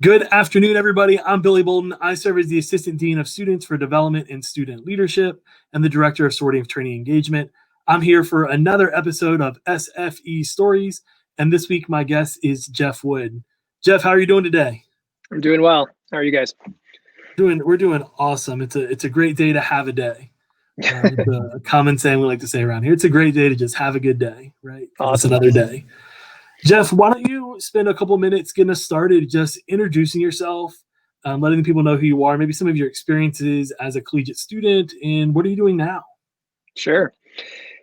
Good afternoon, everybody. I'm Billy Bolden. I serve as the Assistant Dean of Students for Development and Student Leadership and the Director of Sorority and Fraternity Engagement. I'm here for another episode of SFE Stories, and this week my guest is Geoff Wood. Geoff, how are you doing today? I'm doing well. How are you guys? We're doing awesome. It's a great day to have a day. It's a common saying we like to say around here. It's a great day to just have a good day, right? Awesome. It's another day. Geoff, why don't you spend a couple minutes getting us started, just introducing yourself, letting people know who you are, maybe some of your experiences as a collegiate student, and what are you doing now? Sure.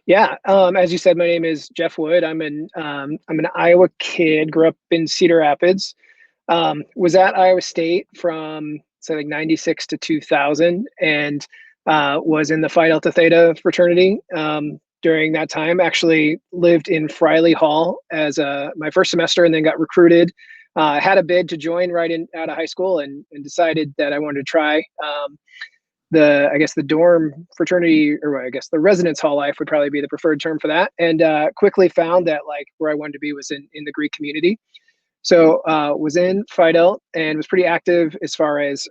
Yeah. As you said, my name is Geoff Wood. I'm an Iowa kid. Grew up in Cedar Rapids. Was at Iowa State from like 96 to 2000, and was in the Phi Delta Theta fraternity. During that time, actually lived in Friley Hall as my first semester, and then got recruited. Had a bid to join right out of high school, and decided that I wanted to try. The dorm fraternity, or I guess the residence hall life would probably be the preferred term for that. And quickly found that like where I wanted to be was in the Greek community. So was in Phi Delta and was pretty active as far as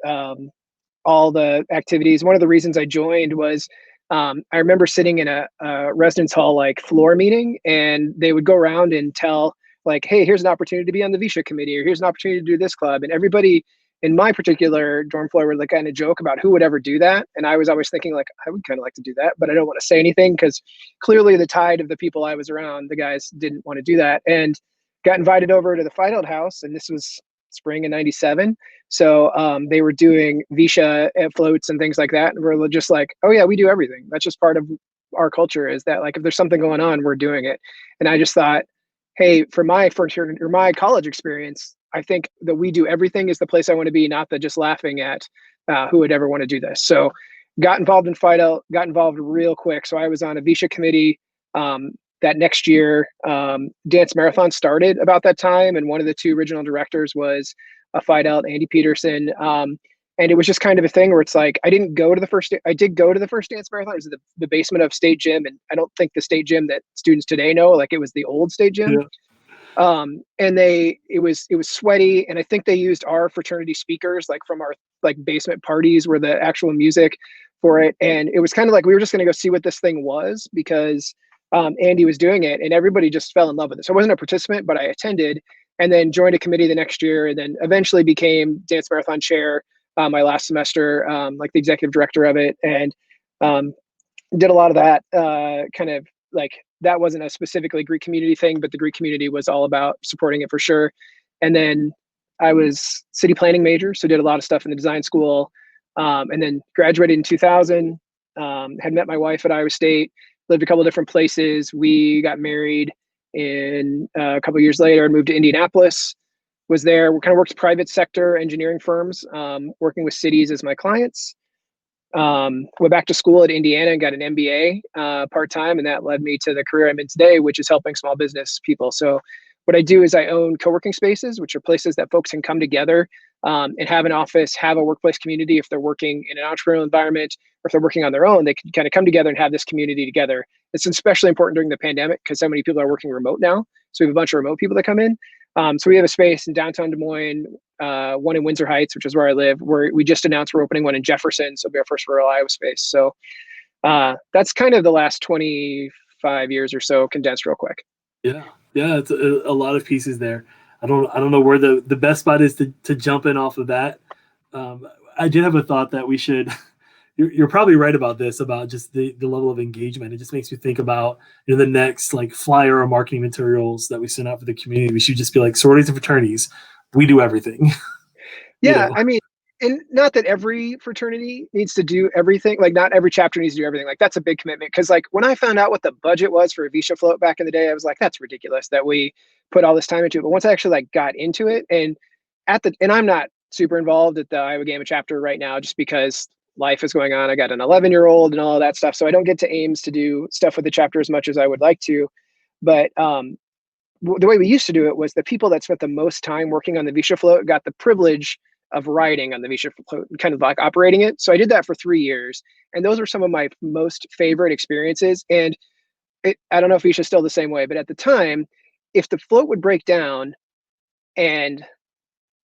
all the activities. One of the reasons I joined was I remember sitting in a residence hall like floor meeting, and they would go around and tell like, hey, here's an opportunity to be on the VISHA committee, or here's an opportunity to do this club. And everybody in my particular dorm floor would like kind of joke about who would ever do that. And I was always thinking like, I would kind of like to do that, but I don't want to say anything because clearly the tide of the people I was around, the guys didn't want to do that. And got invited over to the Phi Delta house, and this was spring of '97. So they were doing VISHA floats and things like that. And we're just like, oh yeah, we do everything. That's just part of our culture, is that like, if there's something going on, we're doing it. And I just thought, hey, for my first year or my college experience, I think that we do everything is the place I want to be, not the just laughing at who would ever want to do this. So got involved in Phi Delta, got involved real quick. So I was on a VISHA committee. That next year, Dance Marathon started about that time, and one of the two original directors was a Phi Delta, Andy Peterson. And it was just kind of a thing where it's like, I did go to the first Dance Marathon. It was the basement of State Gym, and I don't think the State Gym that students today know, like it was the old State Gym. Yeah. And it was sweaty, and I think they used our fraternity speakers, like from our like basement parties, were the actual music for it. And it was kind of like we were just going to go see what this thing was, because Andy was doing it, and everybody just fell in love with it. So I wasn't a participant, but I attended, and then joined a committee the next year, and then eventually became Dance Marathon chair my last semester, like the executive director of it, and did a lot of that. Kind of like, that wasn't a specifically Greek community thing, but the Greek community was all about supporting it for sure. And then I was city planning major, so did a lot of stuff in the design school, and then graduated in 2000. Had met my wife at Iowa State. Lived a couple of different places. We got married in a couple of years later and moved to Indianapolis. Was there, kind of worked private sector engineering firms, working with cities as my clients. Went back to school at Indiana and got an MBA part-time, and that led me to the career I'm in today, which is helping small business people. So what I do is I own co-working spaces, which are places that folks can come together and have an office, have a workplace community. If they're working in an entrepreneurial environment, or if they're working on their own, they can kind of come together and have this community together. It's especially important during the pandemic because so many people are working remote now. So we have a bunch of remote people that come in. So we have a space in downtown Des Moines, one in Windsor Heights, which is where I live, where we just announced we're opening one in Jefferson. So it'll be our first rural Iowa space. So that's kind of the last 25 years or so condensed real quick. Yeah, it's a lot of pieces there. I don't know where the best spot is to jump in off of that. I did have a thought that we should. You're probably right about this, about just the level of engagement. It just makes me think about the next like flyer or marketing materials that we send out for the community. We should just be like, sororities and fraternities, we do everything. Yeah, I mean, and not that every fraternity needs to do everything. Like not every chapter needs to do everything. Like that's a big commitment. Because like when I found out what the budget was for a VISHA float back in the day, I was like, that's ridiculous that we put all this time into it. But once I actually like got into it, and I'm not super involved at the Iowa Gamma chapter right now, just because life is going on. I got an 11-year-old and all of that stuff. So I don't get to Ames to do stuff with the chapter as much as I would like to. But the way we used to do it was the people that spent the most time working on the VISHA float got the privilege of riding on the VISHA float and kind of like operating it. So I did that for 3 years. And those were some of my most favorite experiences. And I don't know if VISHA is still the same way, but at the time, if the float would break down and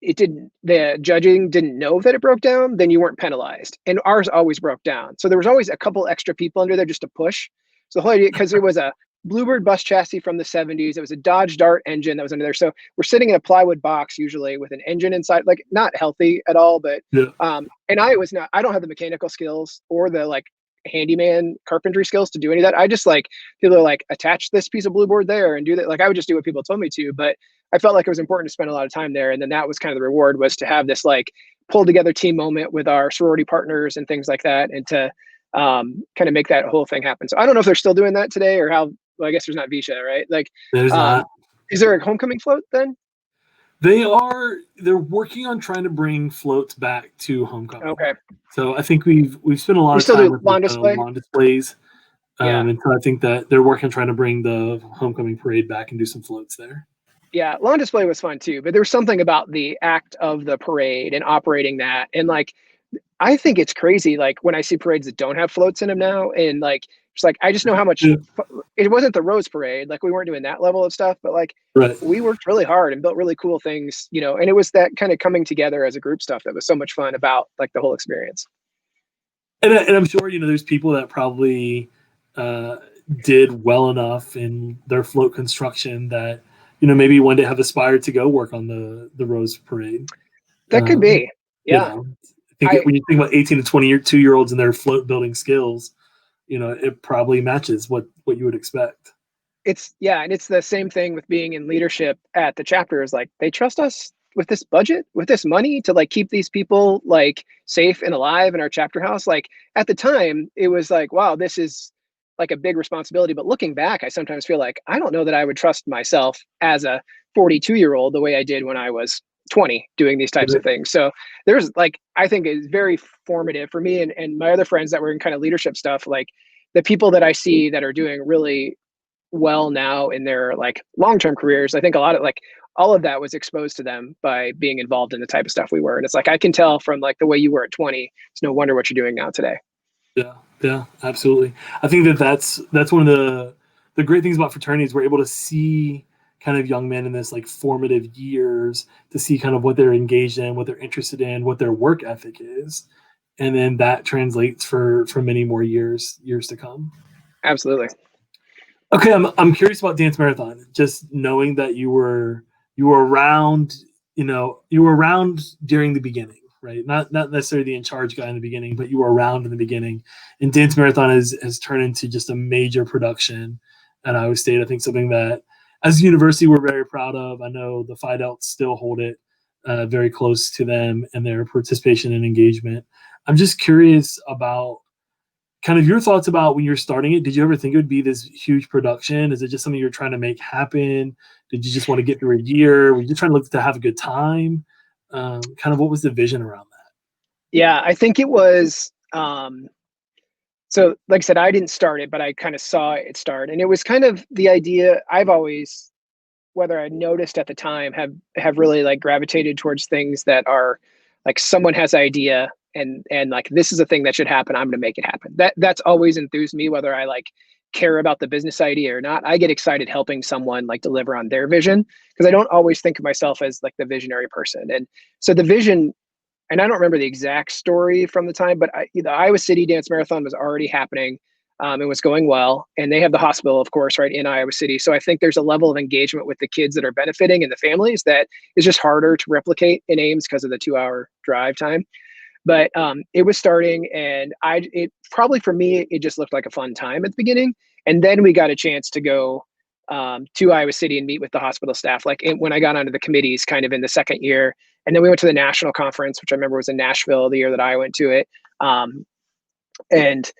the judging didn't know that it broke down, then you weren't penalized. And ours always broke down. So there was always a couple extra people under there just to push. So the whole idea, because it was a Bluebird bus chassis from the 70s, it was a Dodge Dart engine that was under there. So we're sitting in a plywood box usually with an engine inside, like not healthy at all, but Yeah. and I don't have the mechanical skills or the like handyman carpentry skills to do any of that. I just like, people are like, attach this piece of Bluebird there and do that. Like I would just do what people told me to, but I felt like it was important to spend a lot of time there. And then that was kind of the reward, was to have this like pull together team moment with our sorority partners and things like that. And to kind of make that whole thing happen. So I don't know if they're still doing that today or how, well, I guess there's not Visha, right? Like, There's not. is there a homecoming float then? They're working on trying to bring floats back to homecoming. Okay. So I think we've spent a lot of still time do with lawn the display? lawn displays. Yeah. And so I think that they're working on trying to bring the homecoming parade back and do some floats there. Yeah, lawn display was fun too, but there was something about the act of the parade and operating that. And like, I think it's crazy, like when I see parades that don't have floats in them now, and like, it's like, I just know how much, Yeah. it wasn't the Rose Parade, like we weren't doing that level of stuff, but like, Right. we worked really hard and built really cool things, you know, and it was that kind of coming together as a group stuff that was so much fun about like the whole experience. And I'm sure, there's people that probably did well enough in their float construction that, maybe one day have aspired to go work on the Rose Parade. That could be. Yeah. When you think about 18 to 22-year-olds and their float building skills, it probably matches what you would expect. And it's the same thing with being in leadership at the chapter. Is like, they trust us with this budget, with this money, to like keep these people like safe and alive in our chapter house. Like at the time it was like, wow, this is like a big responsibility. But looking back, I sometimes feel like I don't know that I would trust myself as a 42-year-old the way I did when I was 20 doing these types of things. So there's like, I think it's very formative for me and my other friends that were in kind of leadership stuff. Like the people that I see that are doing really well now in their like long-term careers, I think a lot of like all of that was exposed to them by being involved in the type of stuff we were. And it's like, I can tell from like the way you were at 20, it's no wonder what you're doing now today. Yeah, absolutely. I think that's one of the great things about fraternities. We're able to see kind of young men in this like formative years, to see kind of what they're engaged in, what they're interested in, what their work ethic is. And then that translates for many more years to come. Absolutely. Okay, I'm curious about Dance Marathon. Just knowing that you were around, you were around during the beginning, right? Not necessarily the in charge guy in the beginning, but you were around in the beginning. And Dance Marathon has turned into just a major production at Iowa State. I think something that, as a university, we're very proud of. I know the Phi Delts still hold it very close to them and their participation and engagement. I'm just curious about kind of your thoughts about when you're starting it. Did you ever think it would be this huge production? Is it just something you're trying to make happen? Did you just want to get through a year? Were you just trying to look to have a good time? Kind of what was the vision around that? Yeah, I think it was, so like I said, I didn't start it, but I kind of saw it start. And it was kind of the idea I've always, whether I noticed at the time, have really like gravitated towards things that are like someone has an idea and like, this is a thing that should happen, I'm going to make it happen. That's always enthused me, whether I like care about the business idea or not. I get excited helping someone like deliver on their vision, because I don't always think of myself as like the visionary person. And so the vision, and I don't remember the exact story from the time, but the Iowa City Dance Marathon was already happening. It was going well, and they have the hospital, of course, right in Iowa City. So I think there's a level of engagement with the kids that are benefiting and the families that is just harder to replicate in Ames because of the 2-hour drive time. But it was starting, and it probably for me, it just looked like a fun time at the beginning. And then we got a chance to go to Iowa City and meet with the hospital staff, like when I got onto the committees kind of in the second year. And then we went to the national conference, which I remember was in Nashville the year that I went to it. And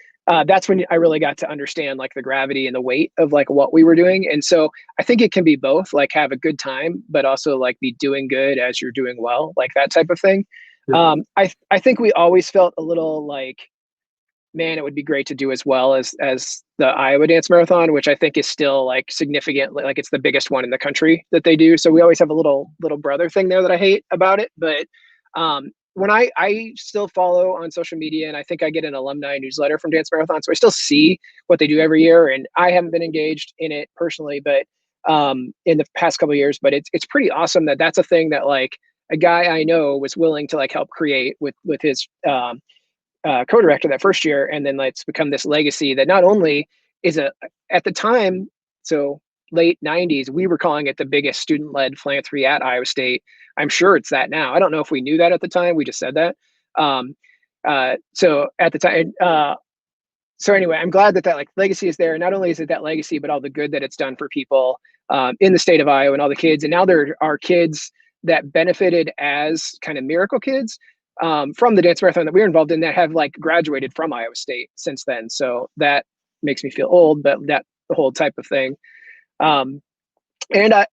that's when I really got to understand like the gravity and the weight of like what we were doing. And so I think it can be both, like have a good time, but also like be doing good as you're doing well, like that type of thing. Yeah. I think we always felt a little like, man, it would be great to do as well as the Iowa Dance Marathon, which I think is still like significant, like it's the biggest one in the country that they do. So we always have a little brother thing there that I hate about it. But when I still follow on social media, and I think I get an alumni newsletter from Dance Marathon, so I still see what they do every year. And I haven't been engaged in it personally, but in the past couple of years. But it's pretty awesome that that's a thing that like a guy I know was willing to like help create with his co-director that first year, and then like, it's become this legacy that not only is at the time, so late 90s, we were calling it the biggest student-led philanthropy at Iowa State. I'm sure it's that now. I don't know if we knew that at the time. We just said that. So at the time, so anyway, I'm glad that like legacy is there. Not only is it that legacy, but all the good that it's done for people in the state of Iowa and all the kids. And now there are kids that benefited as kind of miracle kids from the dance marathon that we were involved in that have like graduated from Iowa State since then. So that makes me feel old, but that the whole type of thing. And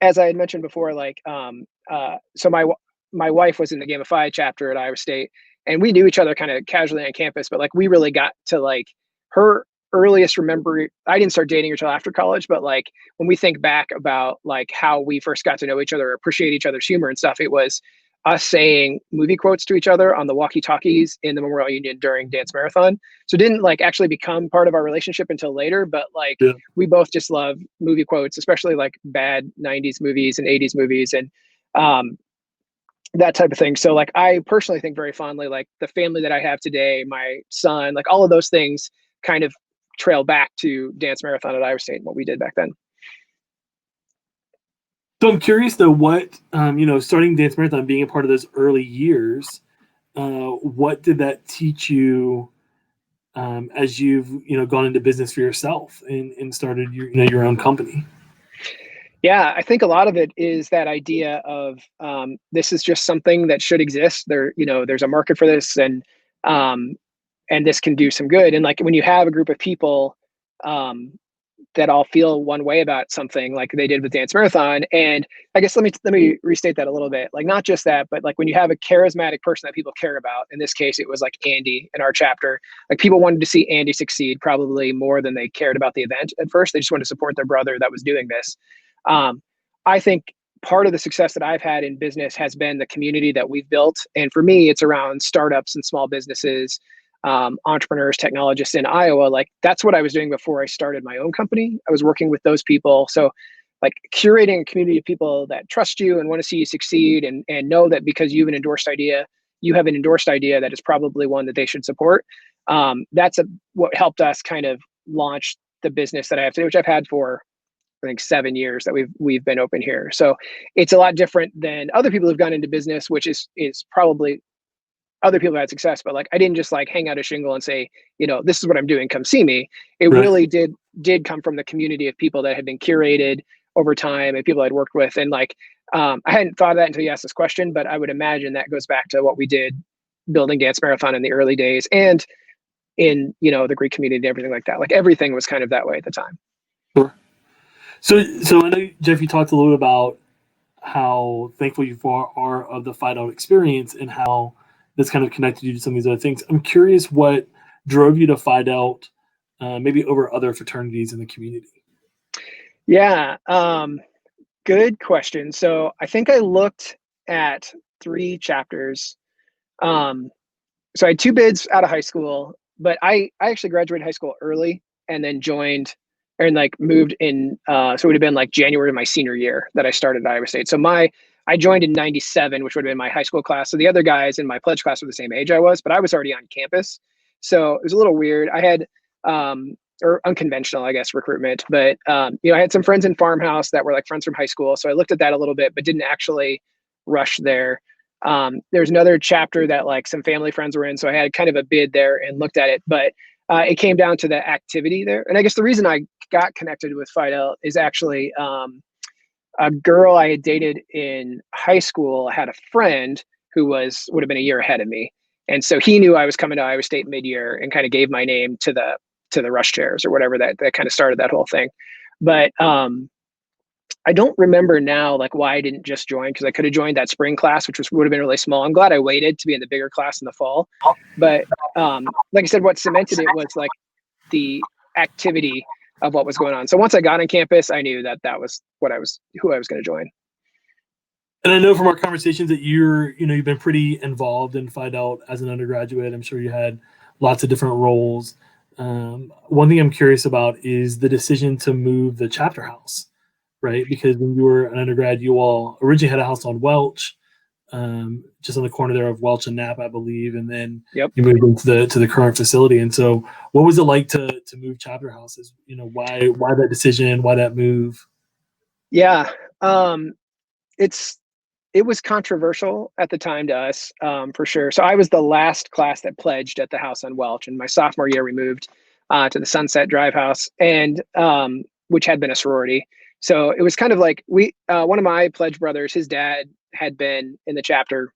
as I had mentioned before, like, so my wife was in the Gamify chapter at Iowa State, and we knew each other kind of casually on campus, but like we really got to like her earliest remember. I didn't start dating her till after college, but like when we think back about like how we first got to know each other, appreciate each other's humor and stuff, it was us saying movie quotes to each other on the walkie-talkies in the Memorial Union during Dance Marathon. So it didn't like actually become part of our relationship until later, but like we both just love movie quotes, especially like bad 90s movies and 80s movies and that type of thing. So like I personally think very fondly, like the family that I have today, my son, like all of those things kind of trail back to Dance Marathon at Iowa State and what we did back then. So I'm curious though, what starting Dance Marathon, being a part of those early years, what did that teach you as you've gone into business for yourself and started your own company? Yeah, I think a lot of it is that idea of this is just something that should exist. There's a market for this, and this can do some good. And like when you have a group of people that all feel one way about something, like they did with Dance Marathon. And I guess let me restate that a little bit. Like not just that, but like when you have a charismatic person that people care about. In this case, it was like Andy in our chapter. Like people wanted to see Andy succeed probably more than they cared about the event at first. They just wanted to support their brother that was doing this. I think part of the success that I've had in business has been the community that we've built. And for me, it's around startups and small businesses, entrepreneurs, technologists in Iowa. Like that's what I was doing before I started my own company. I was working with those people. So like curating a community of people that trust you and want to see you succeed and know that because you have an endorsed idea, you have an endorsed idea that is probably one that they should support. That's what helped us kind of launch the business that I have today, which I've had for I think 7 years that we've been open here. So it's a lot different than other people who've gone into business, which is probably other people had success, but like I didn't just like hang out a shingle and say, this is what I'm doing, come see me. It really did come from the community of people that had been curated over time and people I'd worked with. And like I hadn't thought of that until you asked this question, but I would imagine that goes back to what we did building Dance Marathon in the early days and in the Greek community and everything like that. Like everything was kind of that way at the time. Sure. So I know, Geoff, you talked a little bit about how thankful you are of the Fight Out experience and how that's kind of connected you to some of these other things. I'm curious what drove you to Fight Out, maybe over other fraternities in the community. Yeah, good question. So I think I looked at 3 chapters. So I had 2 bids out of high school, but I actually graduated high school early and then joined and like moved in. So it would have been like January of my senior year that I started at Iowa State. So I joined in 97, which would have been my high school class. So the other guys in my pledge class were the same age I was, but I was already on campus. So it was a little weird. I had, or unconventional, I guess, recruitment, but, I had some friends in Farmhouse that were like friends from high school. So I looked at that a little bit, but didn't actually rush there. There's another chapter that like some family friends were in. So I had kind of a bid there and looked at it, but it came down to the activity there. And I guess the reason I got connected with Fight Out is actually a girl I had dated in high school had a friend who would have been a year ahead of me. And so he knew I was coming to Iowa State mid-year and kind of gave my name to the rush chairs or whatever that kind of started that whole thing. But I don't remember now like why I didn't just join, because I could have joined that spring class, which would have been really small. I'm glad I waited to be in the bigger class in the fall. But like I said, what cemented it was like the activity of what was going on. So once I got on campus, I knew that was who I was going to join. And I know from our conversations that you've been pretty involved in Fight Out as an undergraduate. I'm sure you had lots of different roles. One thing I'm curious about is the decision to move the chapter house, right? Because when you were an undergrad, you all originally had a house on Welch. just on the corner there of Welch and Knapp, I believe, and then Yep. you moved into the current facility. And so, what was it like to move chapter houses? Why that decision? Why that move? Yeah. It was controversial at the time to us, for sure. So I was the last class that pledged at the house on Welch, and my sophomore year we moved to the Sunset Drive house, and which had been a sorority. So it was kind of like one of my pledge brothers, his dad had been in the chapter,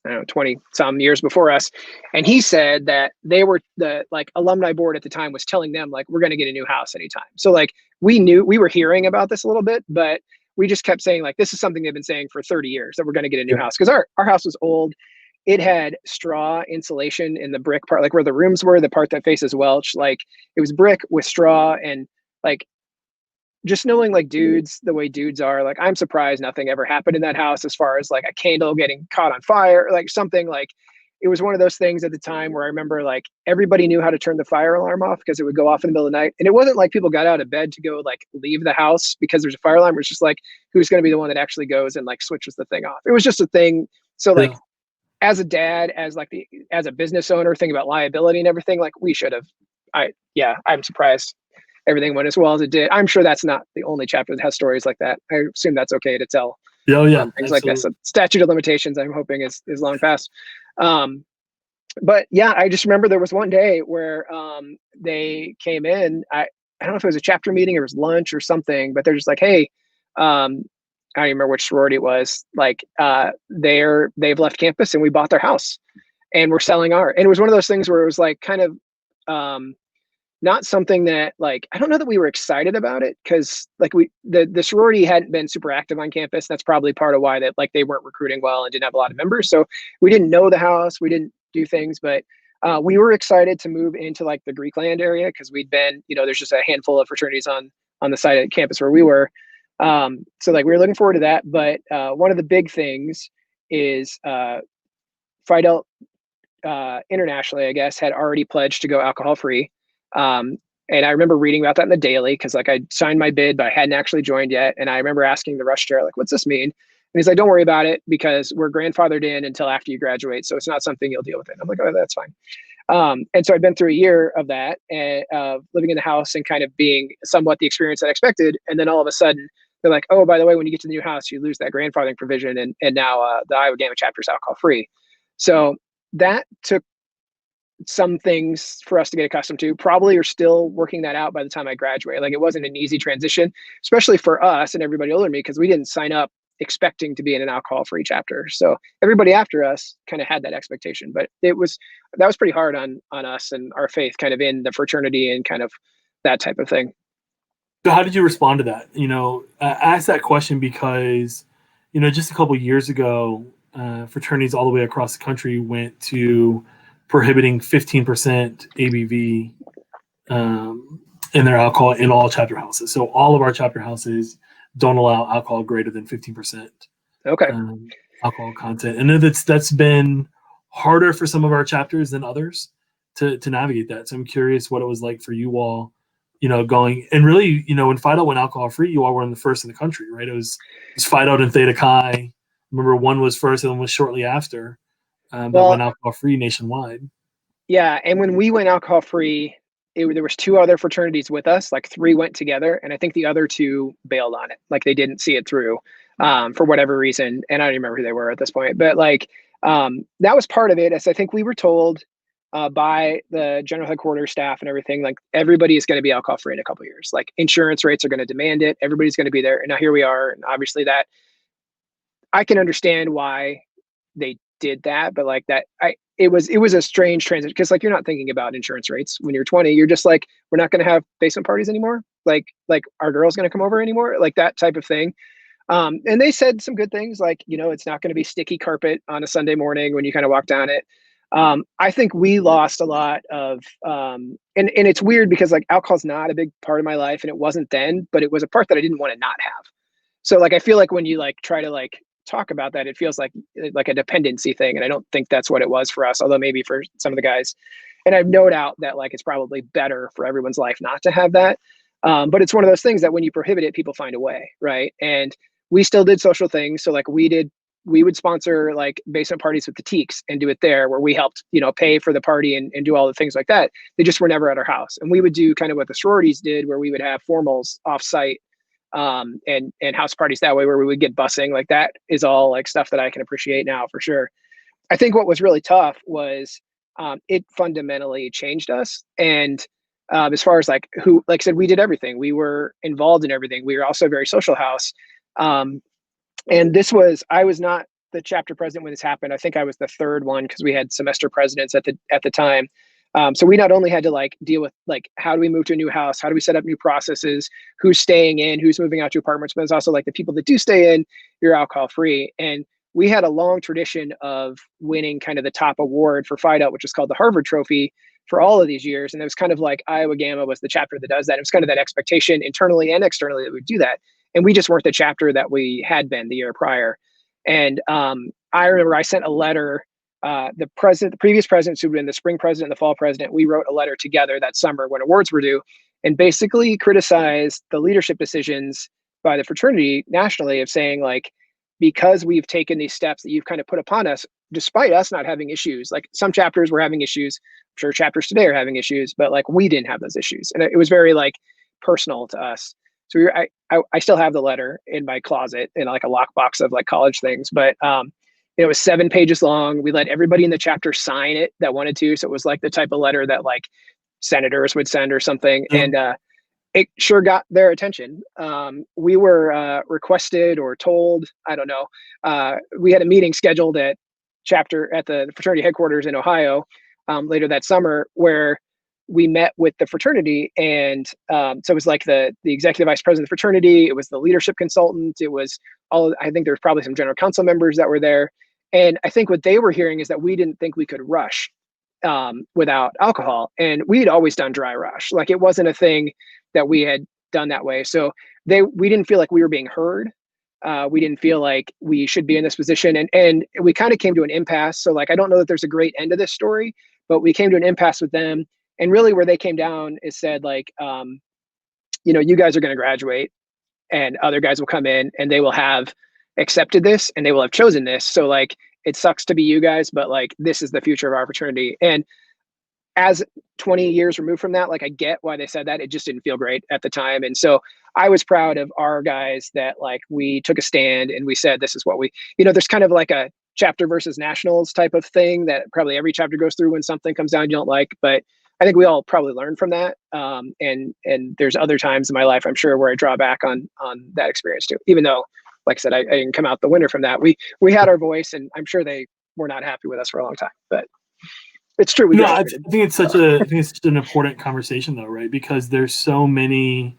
I don't know, 20 some years before us. And he said that they were the alumni board at the time was telling them we're going to get a new house anytime. So we were hearing about this a little bit, but we just kept saying this is something they've been saying for 30 years that we're going to get a new house. Cause our house was old. It had straw insulation in the brick part, where the rooms were, the part that faces Welch, it was brick with straw, and just knowing dudes, the way dudes are, I'm surprised nothing ever happened in that house as far as a candle getting caught on fire, something it was one of those things at the time where I remember everybody knew how to turn the fire alarm off because it would go off in the middle of the night. And it wasn't people got out of bed to go leave the house because there's a fire alarm. It was just who's going to be the one that actually goes and switches the thing off. It was just a thing. So as a dad, as as a business owner, thinking about liability and everything, we should have. I'm surprised everything went as well as it did. I'm sure that's not the only chapter that has stories like that. I assume that's okay to tell. Oh yeah, things like this. So statute of limitations, I'm hoping is long past. But yeah, I just remember there was one day where they came in. I don't know if it was a chapter meeting or it was lunch or something, but they're just hey, I don't even remember which sorority it was. They've left campus and we bought their house and we're selling our. And it was one of those things where it was kind of not something that I don't know that we were excited about it because the sorority hadn't been super active on campus. That's probably part of why that they weren't recruiting well and didn't have a lot of members. So we didn't know the house, we didn't do things, but we were excited to move into the Greek land area because we'd been, there's just a handful of fraternities on the side of campus where we were. So we were looking forward to that. But one of the big things is Phi Delta internationally, I guess, had already pledged to go alcohol free. And I remember reading about that in the daily because I signed my bid, but I hadn't actually joined yet. And I remember asking the rush chair, what's this mean? And he's like, don't worry about it because we're grandfathered in until after you graduate. So it's not something you'll deal with. I'm like, oh, that's fine. And so I'd been through a year of that and living in the house and kind of being somewhat the experience that I expected. And then all of a sudden they're like, oh, by the way, when you get to the new house, you lose that grandfathering provision. And now the Iowa Gamma chapter is alcohol free. So that took some things for us to get accustomed to. Probably are still working that out by the time I graduate. It wasn't an easy transition, especially for us and everybody older than me, because we didn't sign up expecting to be in an alcohol-free chapter. So everybody after us kind of had that expectation, but that was pretty hard on us and our faith kind of in the fraternity and kind of that type of thing. So how did you respond to that? I asked that question because, just a couple of years ago, fraternities all the way across the country went to prohibiting 15% ABV in their alcohol in all chapter houses. So all of our chapter houses don't allow alcohol greater than 15%. Okay. Alcohol content. And that's been harder for some of our chapters than others to navigate that. So I'm curious what it was like for you all, going, and really, when Phi Delta went alcohol free, you all were in the first in the country, right? It was Phi Delta and Theta Chi. Remember, one was first and one was shortly after. That went alcohol free nationwide. Yeah, and when we went alcohol free, there was two other fraternities with us. 3 went together, and I think the other 2 bailed on it. They didn't see it through for whatever reason, and I don't even remember who they were at this point. But that was part of it. As I think we were told by the general headquarters staff and everything, everybody is going to be alcohol free in a couple of years. Insurance rates are going to demand it. Everybody's going to be there, and now here we are. And obviously, that I can understand why they did that, but it was a strange transition because you're not thinking about insurance rates when you're 20. You're just we're not going to have basement parties anymore. Our girl's going to come over anymore, that type of thing. And they said some good things it's not going to be sticky carpet on a Sunday morning when you kind of walk down it. I think we lost a lot of, and it's weird because alcohol's not a big part of my life and it wasn't then, but it was a part that I didn't want to not have. So I feel when you try to talk about that, it feels like a dependency thing. And I don't think that's what it was for us, although maybe for some of the guys. And I've no doubt that it's probably better for everyone's life not to have that. But it's one of those things that when you prohibit it, people find a way, right? And we still did social things. So we did we would sponsor like basement parties with the Teeks and do it there, where we helped, pay for the party and do all the things like that. They just were never at our house. And we would do kind of what the sororities did, where we would have formals off site, and house parties that way, where we would get busing. Like that is all like stuff that I can appreciate now for sure. I think what was really tough was, it fundamentally changed us. And as far as like I said, we did everything. We were involved in everything. We were also a very social house. And I was not the chapter president when this happened. I think I was the third one, because we had semester presidents at the time. So we not only had to like deal with like, how do we move to a new house? How do we set up new processes? Who's staying in? Who's moving out to apartments? But it's also like the people that do stay in, you're alcohol free. And we had a long tradition of winning kind of the top award for Phi Delta, which is called the Harvard Trophy, for all of these years. And it was kind of like Iowa Gamma was the chapter that does that. It was kind of that expectation internally and externally that we do that. And we just weren't the chapter that we had been the year prior. And I remember I sent a letter, the previous president, who had been the spring president and the fall president, we wrote a letter together that summer when awards were due, and basically criticized the leadership decisions by the fraternity nationally, of saying like, because we've taken these steps that you've kind of put upon us, despite us not having issues, like some chapters were having issues, I'm sure chapters today are having issues, but like we didn't have those issues. And it was very like personal to us. So I still have the letter in my closet in like a lockbox of like college things, but it was 7 pages long. We let everybody in the chapter sign it that wanted to. So it was like the type of letter that like senators would send or something. And it sure got their attention. We were requested or told, I don't know. We had a meeting scheduled at the fraternity headquarters in Ohio later that summer, where we met with the fraternity. And so it was like the executive vice president of the fraternity. It was the leadership consultant. It was I think there was probably some general council members that were there. And I think what they were hearing is that we didn't think we could rush without alcohol. And we'd always done dry rush. Like it wasn't a thing that we had done that way. So we didn't feel like we were being heard. We didn't feel like we should be in this position. And we kind of came to an impasse. So like, I don't know that there's a great end to this story, but we came to an impasse with them. And really where they came down is said like, you guys are going to graduate and other guys will come in and they will have accepted this and they will have chosen this. So like, it sucks to be you guys, but like, this is the future of our fraternity. And as 20 years removed from that, like I get why they said that. It just didn't feel great at the time. And so I was proud of our guys that like we took a stand and we said, this is what there's kind of like a chapter versus nationals type of thing that probably every chapter goes through when something comes down you don't like. But I think we all probably learned from that. And there's other times in my life, I'm sure, where I draw back on that experience too, even though, like I said, I didn't come out the winner from that. We had our voice, and I'm sure they were not happy with us for a long time, but it's true. I think it's such an important conversation though, right? Because there's so many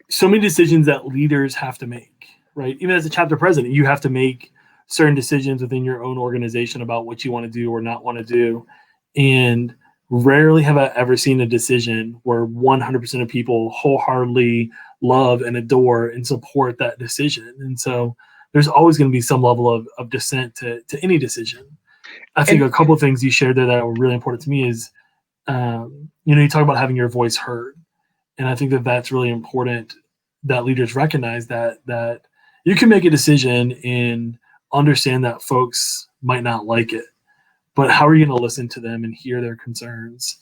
decisions that leaders have to make, right? Even as a chapter president, you have to make certain decisions within your own organization about what you want to do or not want to do. And rarely have I ever seen a decision where 100% of people wholeheartedly love and adore and support that decision. And so there's always going to be some level of dissent to any decision. I think a couple of things you shared there that were really important to me is, you talk about having your voice heard. And I think that that's really important, that leaders recognize that you can make a decision and understand that folks might not like it, but how are you going to listen to them and hear their concerns,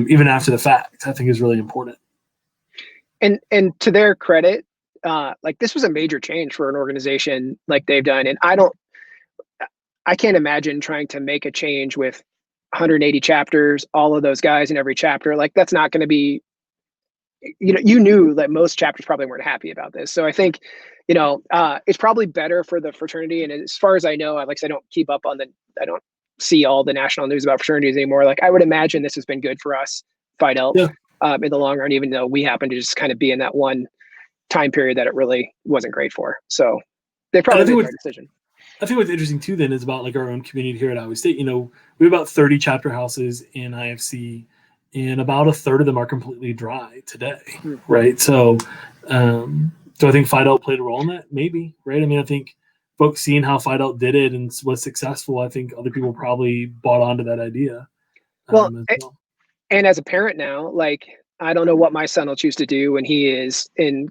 even after the fact, I think is really important. And to their credit, like this was a major change for an organization like they've done. And I can't imagine trying to make a change with 180 chapters, all of those guys in every chapter. Like that's not going to be, you knew that most chapters probably weren't happy about this. So I think, it's probably better for the fraternity. And as far as I know, I don't keep up on I don't see all the national news about fraternities anymore. Like I would imagine this has been good for us, Phi Delta, in the long run, even though we happen to just kind of be in that one time period that it really wasn't great for. So they probably made the right decision. I think what's interesting too then is about like our own community here at Iowa State. We have about 30 chapter houses in IFC, and about a third of them are completely dry today, right? So do I think Phi Delta played a role in that? Maybe, right? I mean, I think folks seeing how Phi Delta did it and was successful, I think other people probably bought onto that idea. And as a parent now, like I don't know what my son will choose to do when he is in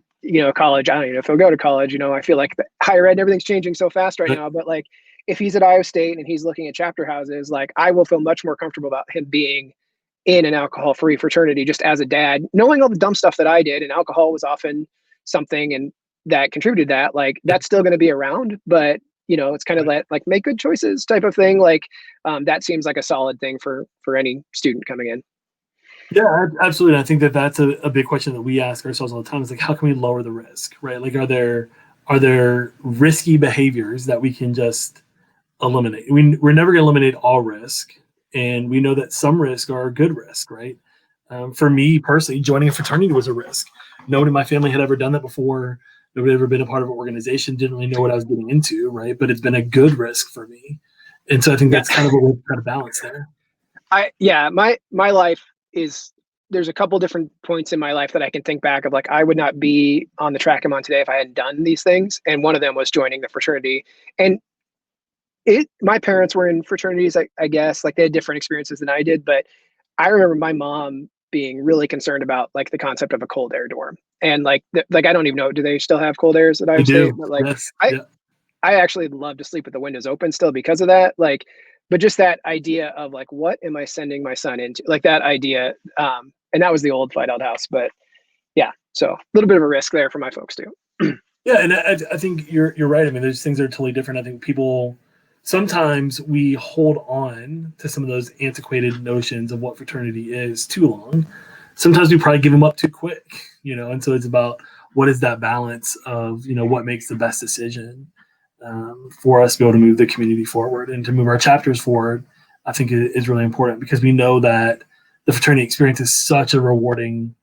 college. I don't even know if he'll go to college. I feel like the higher ed and everything's changing so fast right now. But like, if he's at Iowa State and he's looking at chapter houses, like I will feel much more comfortable about him being in an alcohol-free fraternity just as a dad, knowing all the dumb stuff that I did, and alcohol was often something and that contributed to that. Like that's still going to be around, but it's kind of like make good choices type of thing. Like that seems like a solid thing for any student coming in. Yeah, absolutely. I think that's a big question that we ask ourselves all the time is like, how can we lower the risk, right? Like, are there risky behaviors that we can just eliminate? We're never going to eliminate all risk. And we know that some risk are a good risk, right? For me personally, joining a fraternity was a risk. Nobody in my family had ever done that before. Nobody had ever been a part of an organization, didn't really know what I was getting into, right? But it's been a good risk for me. And so I think that's kind of what we're trying to balance there. My life is, there's a couple different points in my life that I can think back of, like I would not be on the track I'm on today if I hadn't done these things. And one of them was joining the fraternity. And my parents were in fraternities, I guess, like they had different experiences than I did. But I remember my mom being really concerned about like the concept of a cold air dorm. And like I don't even know, do they still have cold airs at Iowa State? But like I actually love to sleep with the windows open still because of that. Like, but just that idea of like, what am I sending my son into? Like that idea. And that was the old Fight Out house. But yeah, so a little bit of a risk there for my folks too. Yeah, and I think you're right. I mean, there's things that are totally different. I think people sometimes we hold on to some of those antiquated notions of what fraternity is too long. Sometimes we probably give them up too quick, and so it's about what is that balance of what makes the best decision for us to be able to move the community forward and to move our chapters forward. I think it is really important because we know that the fraternity experience is such a rewarding,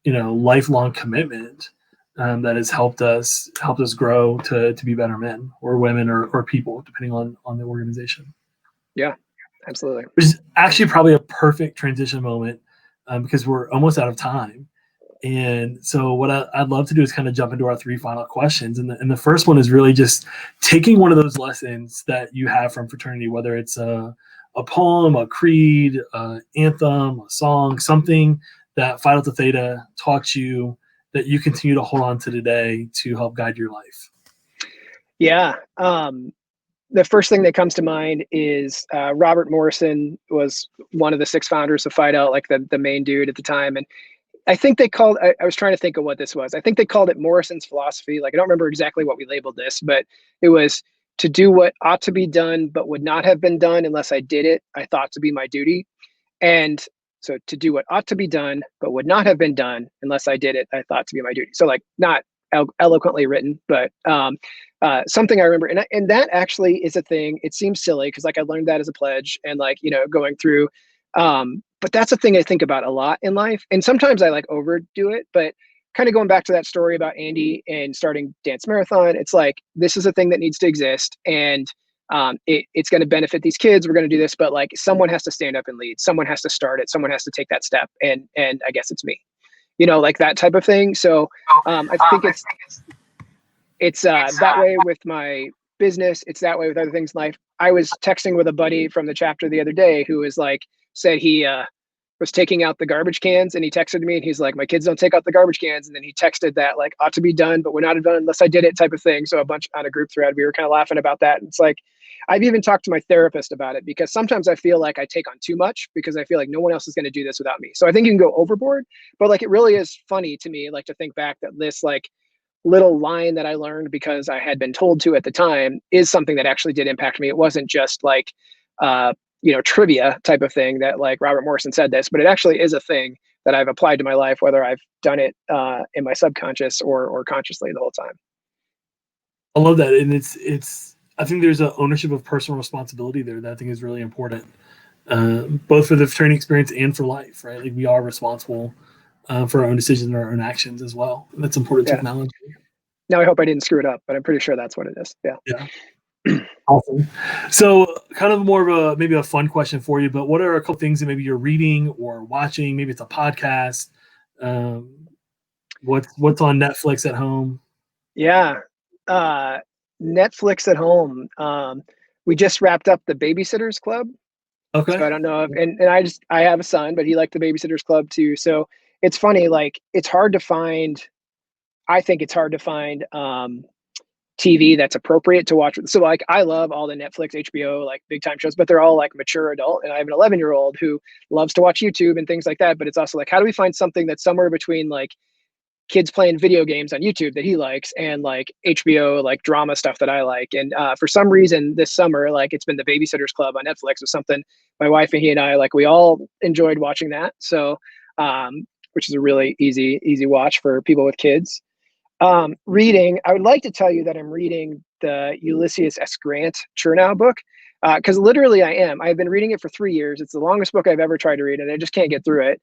lifelong commitment that has helped us grow to be better men or women or people, depending on the organization. Yeah, absolutely. Which is actually probably a perfect transition moment because we're almost out of time. And so what I'd love to do is kind of jump into our three final questions. And the first one is really just taking one of those lessons that you have from fraternity, whether it's a poem, a creed, anthem, a song, something that Phi Delta Theta taught you that you continue to hold on to today to help guide your life. Yeah. The first thing that comes to mind is Robert Morrison was one of the 6 founders of Phi Delta, like the main dude at the time. And I think they called, I was trying to think of what this was. I think they called it Morrison's philosophy. Like, I don't remember exactly what we labeled this, but it was to do what ought to be done, but would not have been done unless I did it, I thought to be my duty. And so to do what ought to be done, but would not have been done unless I did it, I thought to be my duty. So like not eloquently written, but something I remember. And that actually is a thing. It seems silly because like I learned that as a pledge and like, going through, but that's a thing I think about a lot in life. And sometimes I like overdo it, but kind of going back to that story about Andy and starting Dance Marathon, it's like, this is a thing that needs to exist. And it's going to benefit these kids. We're going to do this, but like someone has to stand up and lead. Someone has to start it. Someone has to take that step. And I guess it's me, like that type of thing. So I think it's that way with my business. It's that way with other things in life. I was texting with a buddy from the chapter the other day who was like, said he was taking out the garbage cans, and he texted me and he's like, my kids don't take out the garbage cans. And then he texted that like ought to be done, but we're not done unless I did it type of thing. So a bunch on a group thread, we were kind of laughing about that. And it's like, I've even talked to my therapist about it because sometimes I feel like I take on too much because I feel like no one else is going to do this without me. So I think you can go overboard, but like, it really is funny to me, like to think back that this like little line that I learned because I had been told to at the time is something that actually did impact me. It wasn't just like, trivia type of thing that like Robert Morrison said this, but it actually is a thing that I've applied to my life, whether I've done it in my subconscious or consciously the whole time. I love that. And it's, I think there's an ownership of personal responsibility there that I think is really important, both for the fraternity experience and for life, right? Like we are responsible for our own decisions and our own actions as well. And that's important to acknowledge. Now, I hope I didn't screw it up, but I'm pretty sure that's what it is. Yeah. Awesome. So kind of more of maybe a fun question for you, but what are a couple things that maybe you're reading or watching? Maybe it's a podcast. What's on Netflix at home? Yeah. Netflix at home. We just wrapped up the Babysitters Club. Okay. So I don't know if, and I have a son, but he liked the Babysitters Club too. So it's funny, like it's hard to find I think it's hard to find TV that's appropriate to watch. So like I love all the Netflix, HBO, like big time shows, but they're all like mature adult. And I have an 11-year-old who loves to watch YouTube and things like that. But it's also like, how do we find something that's somewhere between like kids playing video games on YouTube that he likes and like HBO, like drama stuff that I like. And for some reason this summer, like it's been the Babysitters Club on Netflix or something. My wife and he and I, like we all enjoyed watching that. So, which is a really easy watch for people with kids. Reading, I would like to tell you that I'm reading the Ulysses S. Grant Chernow book, because literally I am. I've been reading it for 3 years. It's the longest book I've ever tried to read, and I just can't get through it.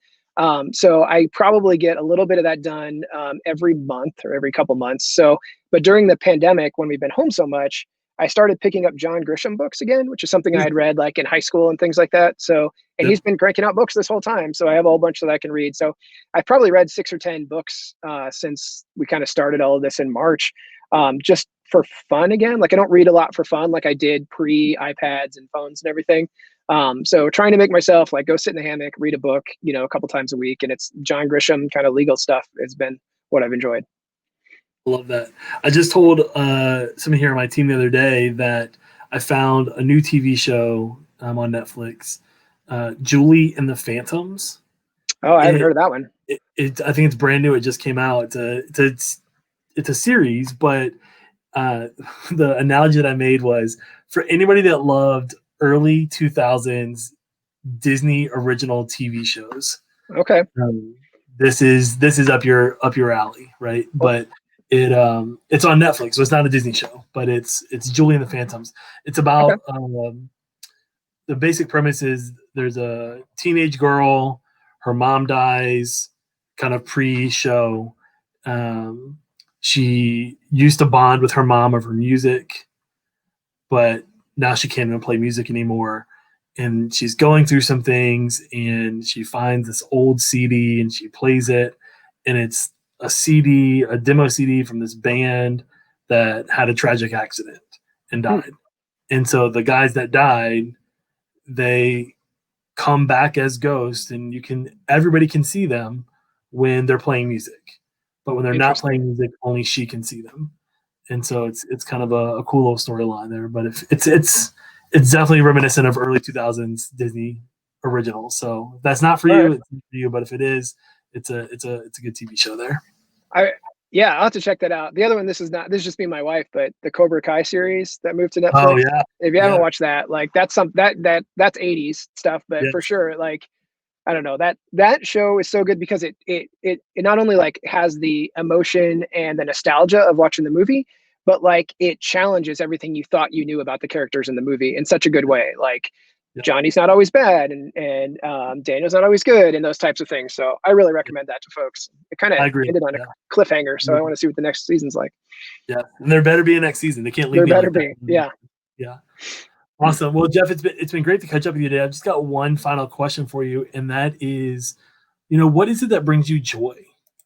So I probably get a little bit of that done every month or every couple months. So, but during the pandemic, when we've been home so much, I started picking up John Grisham books again, which is something I had read like in high school and things like that. So, and he's been cranking out books this whole time. So I have a whole bunch that I can read. So I've probably read 6 or 10 books since we kind of started all of this in March, just for fun again. Like I don't read a lot for fun like I did pre iPads and phones and everything. So trying to make myself like go sit in the hammock, read a book, you know, a couple times a week. And it's John Grisham kind of legal stuff has been what I've enjoyed. Love that. I just told someone here on my team the other day that I found a new TV show on Netflix, Julie and the Phantoms. Oh, I haven't heard of that one. I think it's brand new. It just came out. It's a series, but the analogy that I made was for anybody that loved early 2000s Disney original TV shows. Okay. This is up your alley, right? But it's on Netflix, so it's not a Disney show, but it's Julie and the Phantoms. It's about the basic premise is there's a teenage girl, her mom dies, kind of pre-show. She used to bond with her mom over music, but now she can't even play music anymore. And she's going through some things, and she finds this old CD, and she plays it, and it's a demo CD from this band that had a tragic accident and died. And so the guys that died, they come back as ghosts, and everybody can see them when they're playing music. But when they're not playing music, only she can see them. And so it's kind of a cool little storyline there. But it's definitely reminiscent of early 2000s Disney originals. So if that's not for you, it's not for you. But if it is, it's a good TV show there. I'll have to check that out. The other one, this is just me and my wife, but the Cobra Kai series that moved to Netflix. Oh yeah. If you haven't watched that, like that's that's 80s stuff, but for sure, like I don't know, that show is so good because it not only like has the emotion and the nostalgia of watching the movie, but like it challenges everything you thought you knew about the characters in the movie in such a good way. Like Johnny's not always bad and Daniel's not always good and those types of things. So I really recommend that to folks. It kind of ended on a cliffhanger, so I want to see what the next season's like. Yeah, and there better be a next season. They can't leave. There better be. Yeah. Awesome. Well, Geoff, it's been great to catch up with you today. I've just got one final question for you, and that is, what is it that brings you joy?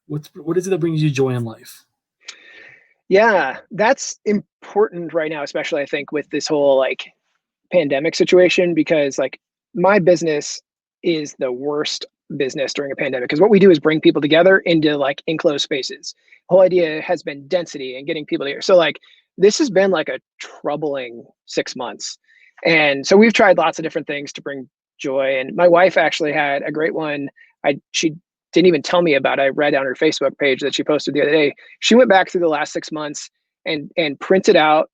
What is it that brings you joy in life? Yeah, that's important right now, especially I think with this whole like pandemic situation, because like my business is the worst business during a pandemic because what we do is bring people together into like enclosed spaces. The whole idea has been density and getting people together. So like this has been like a troubling 6 months. And so we've tried lots of different things to bring joy. And my wife actually had a great one. She didn't even tell me about. I read on her Facebook page that she posted the other day. She went back through the last 6 months and printed out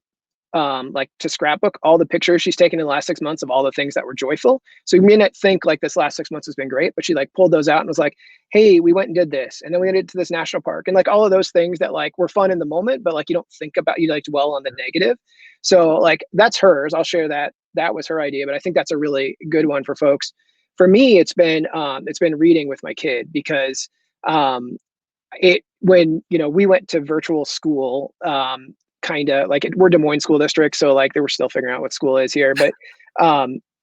like to scrapbook all the pictures she's taken in the last 6 months of all the things that were joyful. So you may not think like this last 6 months has been great, but she like pulled those out and was like, hey, we went and did this. And then we went to this national park and like all of those things that like were fun in the moment, but like you don't think about, you like dwell on the negative. So like that's hers. I'll share that. That was her idea, but I think that's a really good one for folks. For me, it's been reading with my kid because when we went to virtual school, kind of like we're Des Moines school district, so like they were still figuring out what school is here. But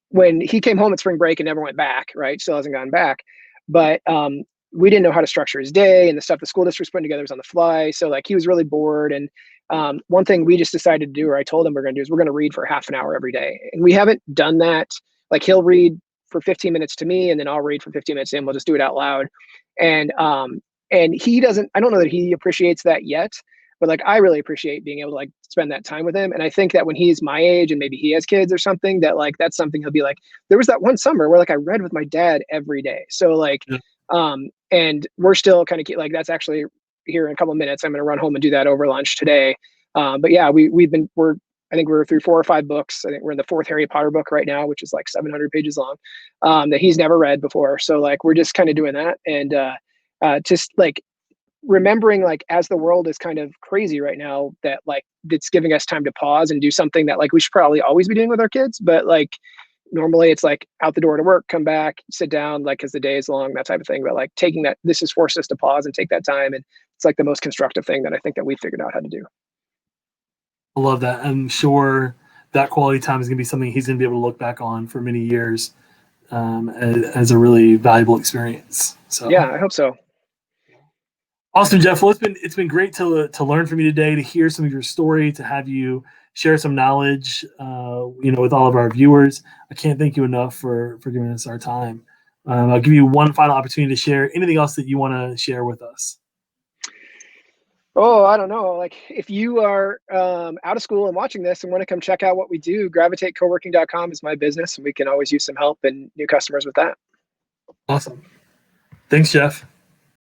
when he came home at spring break and never went back, right? Still hasn't gone back. But we didn't know how to structure his day, and the stuff the school district's putting together was on the fly. So like he was really bored. And one thing we just decided to do, or I told him we're going to do, is we're going to read for half an hour every day. And we haven't done that. Like he'll read for 15 minutes to me, and then I'll read for 15 minutes to him. We'll just do it out loud. And And he doesn't, I don't know that he appreciates that yet, but like, I really appreciate being able to like spend that time with him. And I think that when he's my age and maybe he has kids or something, that like, that's something he'll be like, there was that one summer where like I read with my dad every day. So like, Yeah. and we're still kind of like, that's actually here in a couple of minutes. I'm going to run home and do that over lunch today. But yeah, I think we're through 4 or 5 books. I think we're in the 4th Harry Potter book right now, which is like 700 pages long, that he's never read before. So like, we're just kind of doing that. And, just like remembering like as the world is kind of crazy right now, that like it's giving us time to pause and do something that like we should probably always be doing with our kids, but like normally it's like out the door to work, come back, sit down, like because the day is long, that type of thing. But like taking that, this has forced us to pause and take that time, and it's like the most constructive thing that I think that we figured out how to do. I love that. I'm sure that quality time is going to be something he's going to be able to look back on for many years, as a really valuable experience. So Yeah, I hope so. awesome, Geoff. Well, it's been great to learn from you today, to hear some of your story, to have you share some knowledge, with all of our viewers. I can't thank you enough for giving us our time. I'll give you one final opportunity to share anything else that you want to share with us. Oh, I don't know. Like if you are out of school and watching this and want to come check out what we do, gravitatecoworking.com is my business, and we can always use some help and new customers with that. Awesome. Thanks, Geoff.